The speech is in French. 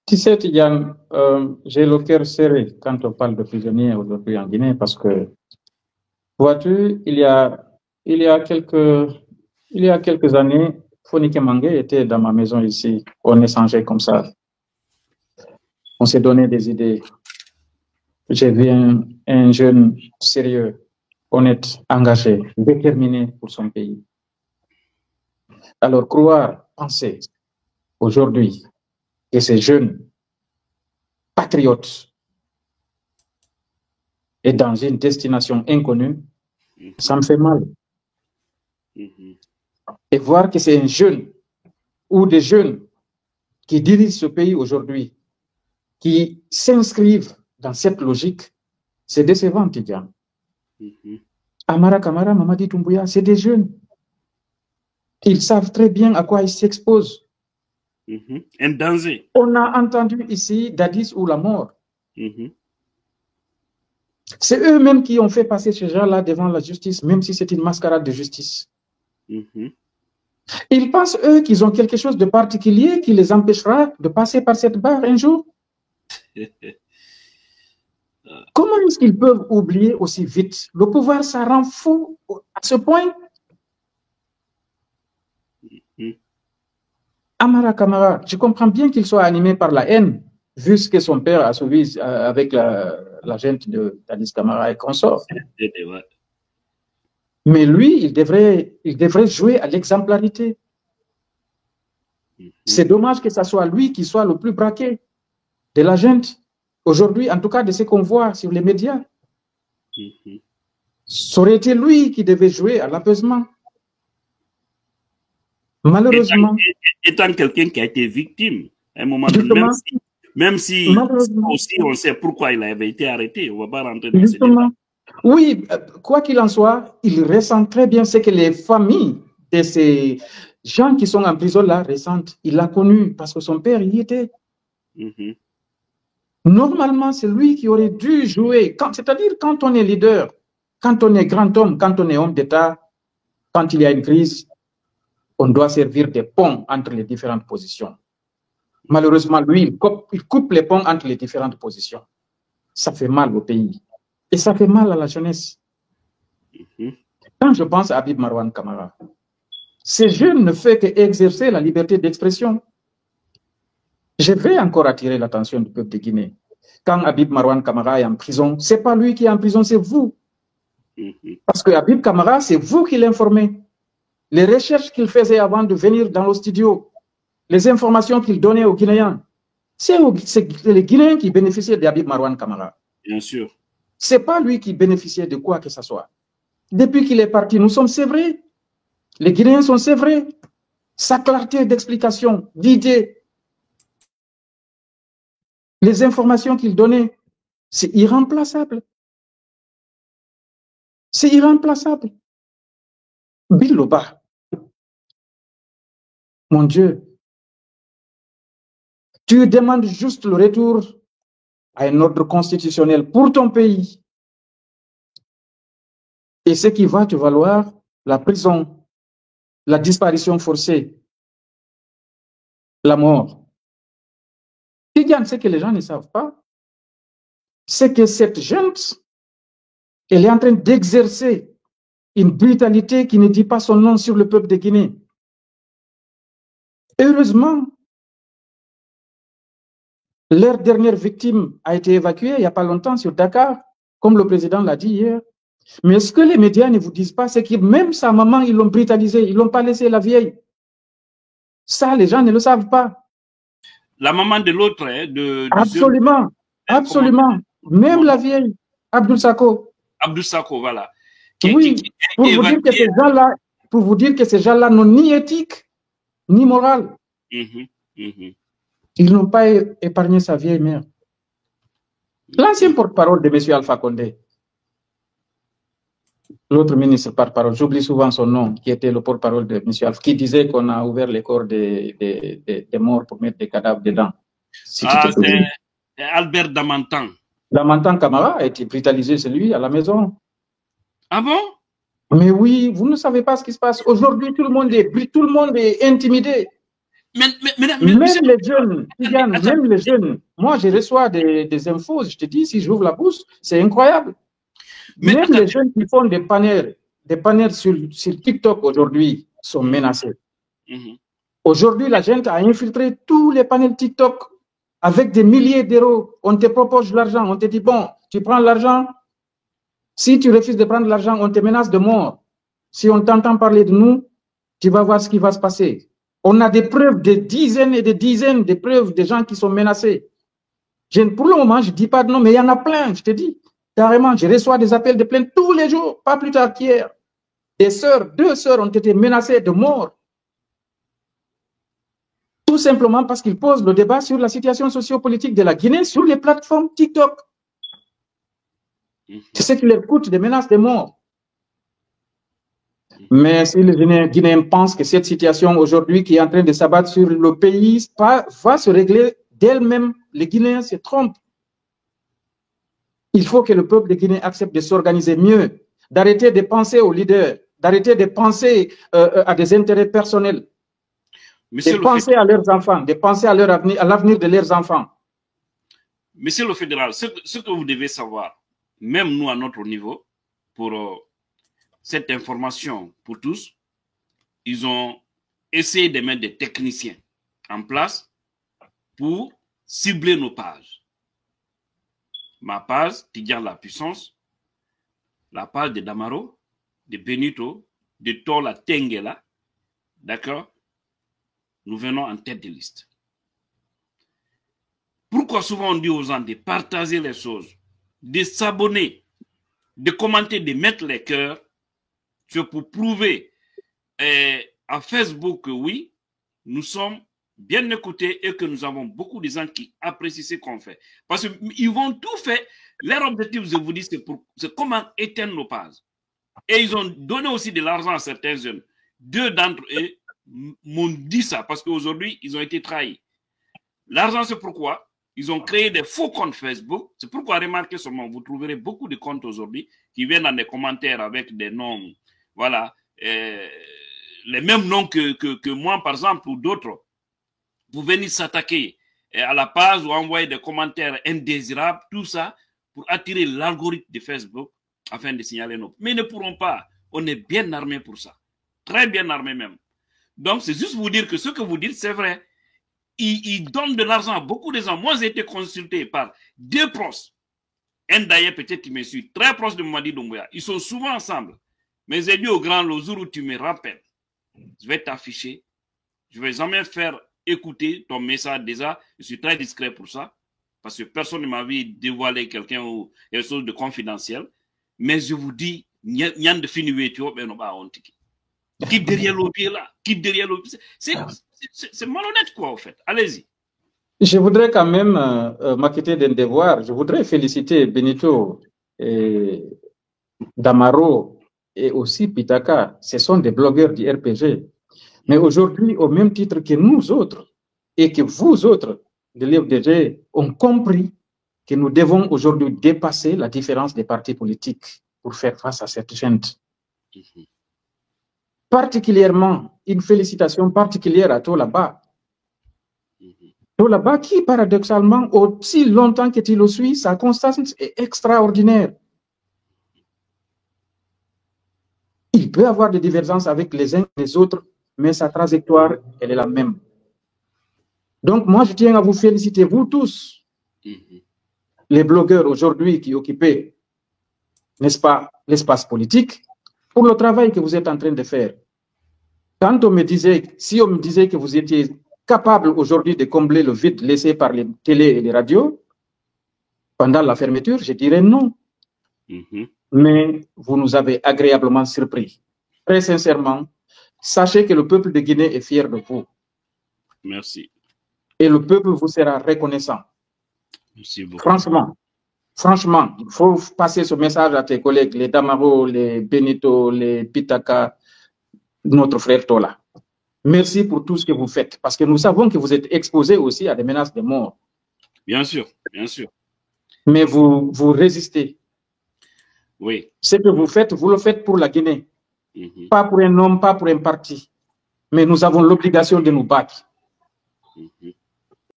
Tu sais, Tidiane, j'ai le cœur serré quand on parle de prisonniers aujourd'hui en Guinée parce que, vois-tu, il y a quelques années, Fonike Mangue était dans ma maison ici. On échangeait comme ça. On s'est donné des idées. J'ai vu un jeune sérieux, honnête, engagé, déterminé pour son pays. Alors, croire, penser aujourd'hui que ces jeunes patriotes est dans une destination inconnue, ça me fait mal. Et voir que c'est un jeune ou des jeunes qui dirigent ce pays aujourd'hui, qui s'inscrivent dans cette logique, c'est décevant, Tidiane. Amara Kamara, Mamadi Doumbouya, c'est des jeunes. Ils savent très bien à quoi ils s'exposent. Un danger. On a entendu ici Dadis ou la mort. C'est eux-mêmes qui ont fait passer ces gens-là devant la justice, même si c'est une mascarade de justice. Ils pensent, eux, qu'ils ont quelque chose de particulier qui les empêchera de passer par cette barre un jour. Comment est-ce qu'ils peuvent oublier aussi vite? Le pouvoir, ça rend fou à ce point. Amara Kamara, je comprends bien qu'il soit animé par la haine, vu ce que son père a suivi avec la gente de Dadis Kamara et consorts. Mais lui, il devrait jouer à l'exemplarité. C'est dommage que ce soit lui qui soit le plus braqué de la gente. Aujourd'hui, en tout cas, de ce qu'on voit sur les médias. Ça aurait été lui qui devait jouer à l'apaisement. Malheureusement. Étant quelqu'un qui a été victime, à un moment donné, même si aussi on sait pourquoi il avait été arrêté, on ne va pas rentrer dans ce débat. Oui, quoi qu'il en soit, il ressent très bien ce que les familles de ces gens qui sont en prison là ressentent. Il l'a connu parce que son père y était. Normalement, c'est lui qui aurait dû jouer. C'est-à-dire quand on est leader, quand on est grand homme, quand on est homme d'État, quand il y a une crise, on doit servir des ponts entre les différentes positions. Malheureusement, lui, il coupe les ponts entre les différentes positions. Ça fait mal au pays. Et ça fait mal à la jeunesse. Quand je pense à Habib Marwan Kamara, ces jeunes ne font qu'exercer la liberté d'expression. Je vais encore attirer l'attention du peuple de Guinée. Quand Habib Marwan Kamara est en prison, ce n'est pas lui qui est en prison, c'est vous. Parce que Habib Kamara, c'est vous qui l'informez. Les recherches qu'il faisait avant de venir dans le studio, les informations qu'il donnait aux Guinéens, c'est les Guinéens qui bénéficiaient d'Habib Marwan Kamara. Bien sûr. Ce n'est pas lui qui bénéficiait de quoi que ce soit. Depuis qu'il est parti, nous sommes sévrés. Les Guinéens sont sévrés. Sa clarté d'explication, d'idées, les informations qu'il donnait, c'est irremplaçable. C'est irremplaçable. Biloba, mon Dieu, tu demandes juste le retour à un ordre constitutionnel pour ton pays. Et ce qui va te valoir la prison, la disparition forcée, la mort. Tidiane, ce que les gens ne savent pas, c'est que cette junte, elle est en train d'exercer une brutalité qui ne dit pas son nom sur le peuple de Guinée. Heureusement, leur dernière victime a été évacuée il n'y a pas longtemps sur Dakar, comme le président l'a dit hier. Mais ce que les médias ne vous disent pas, c'est que même sa maman, ils l'ont brutalisée, ils ne l'ont pas laissé la vieille. Ça, les gens ne le savent pas. La maman de l'autre, absolument, absolument. Même la vieille, Abdul Sako. Abdul Sako, voilà. Oui, pour vous dire que ces gens-là n'ont ni éthique, ni morale. Ils n'ont pas épargné sa vieille mère. L'ancien porte-parole de M. Alpha Condé, l'autre ministre porte-parole, j'oublie souvent son nom, qui était le porte-parole de M. Alpha, qui disait qu'on a ouvert les corps des morts pour mettre des cadavres dedans. Si Albert Damantan. Damantan Kamara a été brutalisé, c'est lui, à la maison. Ah bon? Mais oui, vous ne savez pas ce qui se passe. Aujourd'hui, tout le monde est intimidé. Même les jeunes, même les jeunes, moi je reçois des infos, je te dis, si j'ouvre la bouche, c'est incroyable. Même les jeunes qui font des panels sur TikTok aujourd'hui sont menacés. Aujourd'hui, la gente a infiltré tous les panels TikTok avec des milliers d'euros. On te propose de l'argent, on te dit, bon, tu prends l'argent. Si tu refuses de prendre l'argent, on te menace de mort. Si on t'entend parler de nous, tu vas voir ce qui va se passer. On a des preuves, des dizaines et des dizaines de preuves de gens qui sont menacés. Pour le moment, je ne dis pas de nom, mais il y en a plein, je te dis. Carrément, je reçois des appels de plainte tous les jours, pas plus tard qu'hier. Des sœurs, 2 sœurs ont été menacées de mort. Tout simplement parce qu'ils posent le débat sur la situation sociopolitique de la Guinée sur les plateformes TikTok. C'est ce qui leur coûte des menaces de mort. Mais si les Guinéens pensent que cette situation aujourd'hui qui est en train de s'abattre sur le pays va se régler d'elle-même, les Guinéens se trompent. Il faut que le peuple de Guinée accepte de s'organiser mieux, d'arrêter de penser aux leaders, d'arrêter de penser à des intérêts personnels, de penser à leurs enfants, de penser à leur avenir, à l'avenir de leurs enfants. Monsieur le fédéral, ce que vous devez savoir, même nous à notre niveau, pour cette information pour tous, ils ont essayé de mettre des techniciens en place pour cibler nos pages. Ma page, Tidjane la puissance, la page de Damaro, de Benito, de Tola Tengela, d'accord? Nous venons en tête de liste. Pourquoi souvent on dit aux gens de partager les choses, de s'abonner, de commenter, de mettre les cœurs? C'est pour prouver à Facebook que oui, nous sommes bien écoutés et que nous avons beaucoup de gens qui apprécient ce qu'on fait. Parce qu'ils vont tout faire. Leur objectif, je vous dis, c'est comment éteindre nos pages. Et ils ont donné aussi de l'argent à certains jeunes. 2 d'entre eux m'ont dit ça parce qu'aujourd'hui, ils ont été trahis. L'argent, c'est pourquoi ils ont créé des faux comptes Facebook. C'est pourquoi, remarquez seulement, vous trouverez beaucoup de comptes aujourd'hui qui viennent dans des commentaires avec des noms, voilà, les mêmes noms que moi, par exemple, ou d'autres. Vous venez s'attaquer à la page ou envoyer des commentaires indésirables, tout ça, pour attirer l'algorithme de Facebook afin de signaler nos... Mais ils ne pourront pas. On est bien armés pour ça. Très bien armés même. Donc, c'est juste vous dire que ce que vous dites, c'est vrai. Ils donnent de l'argent à beaucoup de gens. Moi, j'ai été consulté par 2 proches. Un d'ailleurs, peut-être qui me suit, très proche de Mamadi Doumbouya. Ils sont souvent ensemble. Mais j'ai dit au grand, le jour où tu me rappelles, je vais t'afficher. Je ne vais jamais faire écouter ton message déjà. Je suis très discret pour ça. Parce que personne ne m'avait dévoilé quelqu'un ou quelque chose de confidentiel. Mais je vous dis, Nyan de Finiwetio, ben on va en tiki. Qui derrière l'objet là? Qui derrière l'objet? C'est malhonnête quoi, en fait. Allez-y. Je voudrais quand même m'acquitter d'un devoir. Je voudrais féliciter Benito et Damaro et aussi Pitaka. Ce sont des blogueurs du RPG. Mais aujourd'hui, au même titre que nous autres et que vous autres de l'IFDG, ont compris que nous devons aujourd'hui dépasser la différence des partis politiques pour faire face à cette gente. Particulièrement, une félicitation particulière à Tolaba. Tolaba qui, paradoxalement, aussi longtemps que tu le suis, sa constance est extraordinaire. Il peut avoir des divergences avec les uns et les autres, mais sa trajectoire, elle est la même. Donc, moi, je tiens à vous féliciter, vous tous, les blogueurs aujourd'hui qui occupaient, n'est-ce pas, l'espace politique, pour le travail que vous êtes en train de faire. Quand on me disait, si on me disait que vous étiez capable aujourd'hui de combler le vide laissé par les télés et les radios, pendant la fermeture, je dirais non. Mais vous nous avez agréablement surpris. Très sincèrement, sachez que le peuple de Guinée est fier de vous. Merci. Et le peuple vous sera reconnaissant. Merci beaucoup. Franchement, il faut passer ce message à tes collègues, les Damaro, les Benito, les Pitaka, notre frère Tola. Merci pour tout ce que vous faites, parce que nous savons que vous êtes exposés aussi à des menaces de mort. Bien sûr, bien sûr. Mais vous résistez. Oui. Ce que vous le faites pour la Guinée. Pas pour un homme, pas pour un parti. Mais nous avons l'obligation de nous battre. Mhm.